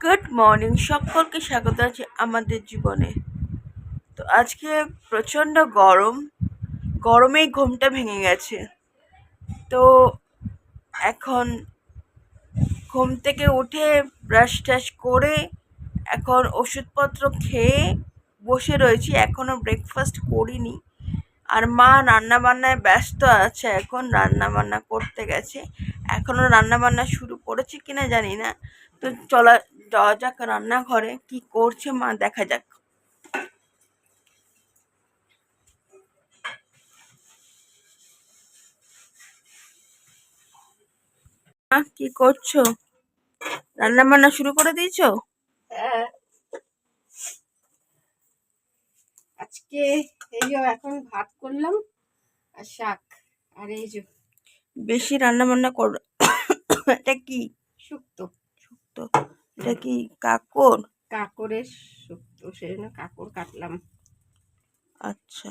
Good morning, সকলকে স্বাগত আছে আমাদের জীবনে। তো আজকে প্রচণ্ড গরমেই ঘুমটা ভেঙে গেছে। তো এখন ঘুম থেকে উঠে ব্রাশ টাশ করে এখন ওষুধপত্র খেয়ে বসে রয়েছি, এখনো ব্রেকফাস্ট করিনি। আর মা রান্না বান্নায় ব্যস্ত আছে, এখন রান্না বান্না করতে গেছে। এখনো রান্না বান্না শুরু করেছে কিনা জানি না। তো যাওয়া যাক রান্নাঘরে, কি করছে মা দেখা যাক। কি করছো? রান্না বান্না শুরু করে দিয়েছো? হ্যাঁ, আজকে এই যে এখন ভাত করলাম আর শাক, আর এই যে বেশি রান্না বান্না কর। এটা কি শুক্তো। শুক্তো? এটা কি কাকর? কাকরের শুক্তো, সেই জন্য কাকর কাটলাম। আচ্ছা,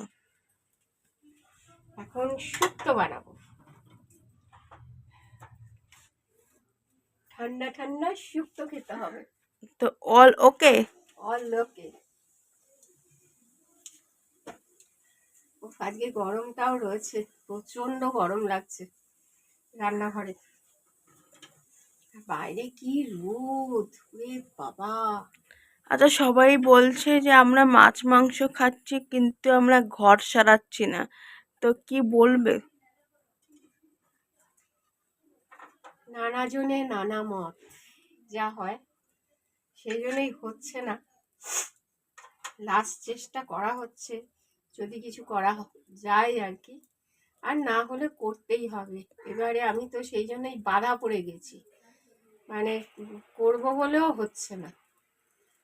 এখন শুক্তো বানাবো, ঠান্ডা ঠান্ডা শুক্তো খেতে হবে। তো অল ওকে। অল লোকে আজকে গরমটাও রয়েছে, প্রচন্ড গরম লাগছে রান্নাঘরে। বাইরে কি রোদ, ওরে বাবা! আচ্ছা, সবাই বলছে যে আমরা মাছ মাংস খাচ্ছি কিন্তু আমরা ঘর সারাচ্ছি না, তো কি বলবে? নানা জনের নানা মত, যা হয় সেই জন্যই হচ্ছে না। লাস্ট চেষ্টা করা হচ্ছে, যদি কিছু করা যায় আর কি, আর না হলে করতেই হবে। এবারে আমি তো সেই জন্যই বাধা পড়ে গেছি, মানে করব বলেও হচ্ছে না।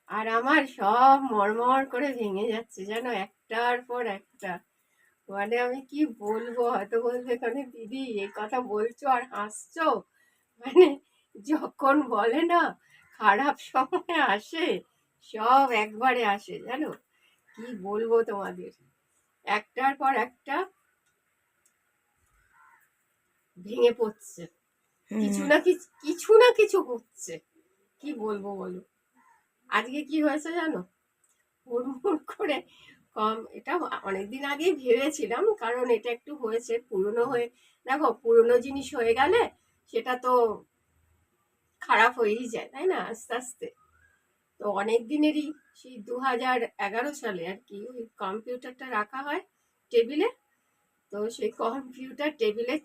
আর আমার সব মরমর করে ভেঙে যাচ্ছে যেন, একটার পর একটা। মানে আমি কি বলবো, হয়তো বলবে কেন দিদি এই কথা বলছো আর হাসছো। মানে যখন বলে না খারাপ সময় আসে, সব একবারে আসে জানো। কি বলবো তোমাদের, একটার পর একটা ভেঙে পড়ছে, কিছু না কিছু কিছু না কিছু হচ্ছে। কি বলবো বলো। আজকে কি হয়েছে জানো, হুড়মুড় করে এটা অনেকদিন আগেই ভেবেছিলাম, কারণ এটা একটু হয়েছে পুরনো হয়ে। দেখো, পুরনো জিনিস হয়ে গেলে সেটা তো খারাপ হয়েই যায়, তাই না, আস্তে আস্তে। তো অনেক দিনেরই, সেই 2011 সালে আর কি, ওই কম্পিউটারটা রাখা হয় টেবিলে। তো সেই কম্পিউটার টেবিলের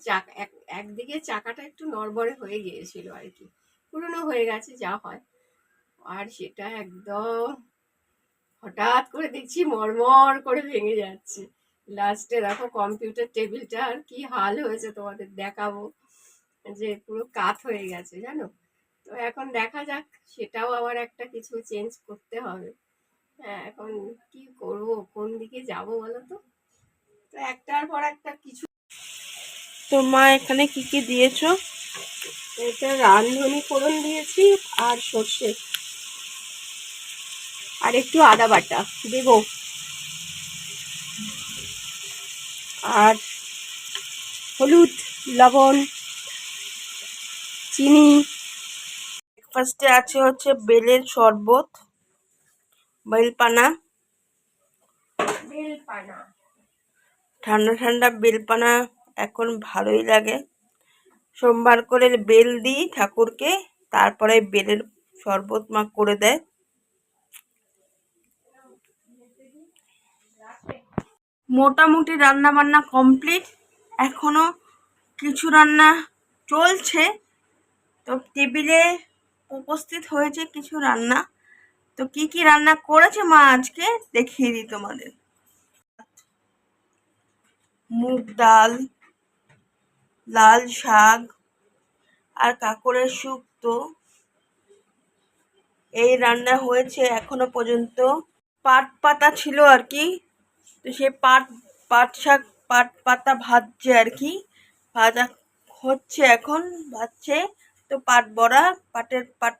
একদিকে চাকাটা একটু নড়বড়ে হয়ে গিয়েছিল আর কি, পুরনো হয়ে গেছে যা হয়। আর সেটা একদম হঠাৎ করে দেখছি মরমর করে ভেঙে যাচ্ছে। লাস্টে দেখো কম্পিউটার টেবিলটা আর কি হাল হয়েছে তোমাদের দেখাবো, যে পুরো কাত হয়ে গেছে জানো। তো এখন দেখা যাক, সেটাও আবার একটা কিছু চেঞ্জ করতে হবে। হ্যাঁ, এখন কি করব, কোন দিকে যাব বলো তো। তো একটার পর একটা কিছু। তো মা এখানে কি কি দিয়েছো? এটা রাঁধুনি ফোড়ন দিয়েছি, আর সর্ষে, আর একটু আদা বাটা দেব, আর হলুদ, লবণ, চিনি। ব্রেকফাস্টে আছে হচ্ছে বেলের শরবত, বেলপানা, বেলপানা। ঠান্ডা ঠান্ডা বেলপানা এখন ভালোই লাগে। সোমবার করে বেল দিই ঠাকুরকে, তারপরে বেলের শরবত মা করে দেয়। মোটামুটি রান্না বান্না কমপ্লিট, এখনো কিছু রান্না চলছে। তো টেবিলে উপস্থিত হয়েছে কিছু রান্না। তো কি কি রান্না করেছে মা আজকে দেখিয়ে দিই তোমাদের। মুগ ডাল, লাল শাক, আর কাঁকড়ের শুক্তো, এই রান্না হয়েছে এখনো পর্যন্ত। পাট পাতা ছিল আর কি, তো সে পাট শাক, পাট পাতা ভাজছে আর কি, ভাজা হচ্ছে এখন, ভাজছে। তো পাট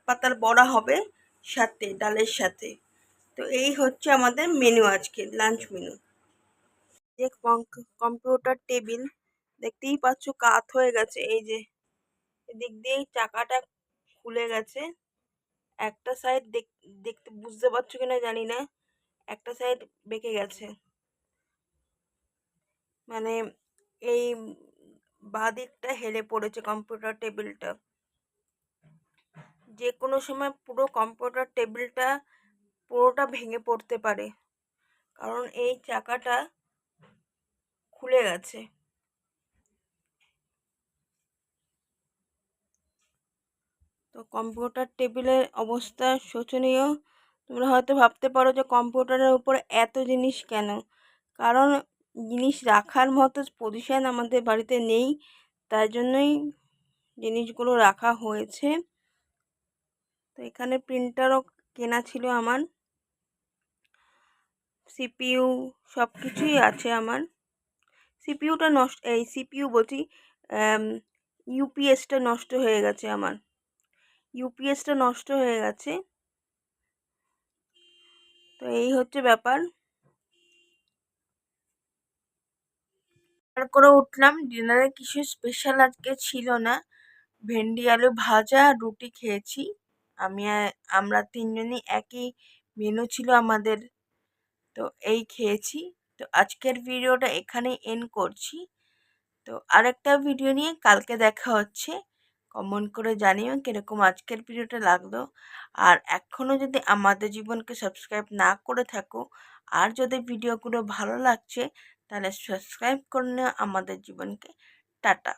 পাতার বড়া হবে সাথে ডালের সাথে। তো এই হচ্ছে আমাদের মেনু, আজকে লাঞ্চ মেনু। যে কম্পিউটার টেবিল দেখতেই পাচ্ছ কাত হয়ে গেছে, এই যে এদিক দিয়ে চাকাটা খুলে গেছে, একটা সাইড দেখতে বুঝতে পারছো কিনা জানি না, একটা সাইড বেঁকে গেছে। মানে এই বাঁ দিকটা হেলে পড়েছে কম্পিউটার টেবিলটা। যে কোনো সময় পুরো কম্পিউটার টেবিলটা পুরোটা ভেঙে পড়তে পারে, কারণ এই চাকাটা খুলে গেছে। তো কম্পিউটার টেবিলের অবস্থা শোচনীয়। তোমরা হয়তো ভাবতে পারো যে কম্পিউটারের উপরে এত জিনিস কেন, কারণ জিনিস রাখার মতো পজিশন আমাদের বাড়িতে নেই, তাই জন্যই জিনিসগুলো রাখা হয়েছে। তো এখানে প্রিন্টারও কেনা ছিল আমার, সিপিইউ সব কিছুই আছে আমার। সিপিইউটা নষ্ট, এই সিপিইউ বলছি, ইউপিএসটা নষ্ট হয়ে গেছে আমার, ইউপিএসটা নষ্ট হয়ে গেছে। তো এই হচ্ছে ব্যাপার। করে উঠলাম, ডিনারে কিছু স্পেশাল আজকে ছিল না, ভেন্ডি আলু ভাজা আর রুটি খেয়েছি। আমরা তিনজনই একই মেনু ছিল আমাদের, তো এই খেয়েছি। তো আজকের ভিডিওটা এখানেই এন্ড করছি। তো আরেকটা ভিডিও নিয়ে কালকে দেখা হচ্ছে। কমেন্ট করে জানিও কিরকম আজকের ভিডিওটা লাগলো। আর এখনও যদি আমাদের জীবনকে সাবস্ক্রাইব না করে থাকো, আর যদি ভিডিওগুলো ভালো লাগছে, তাহলে সাবস্ক্রাইব করে নিও আমাদের জীবনকে। টাটা।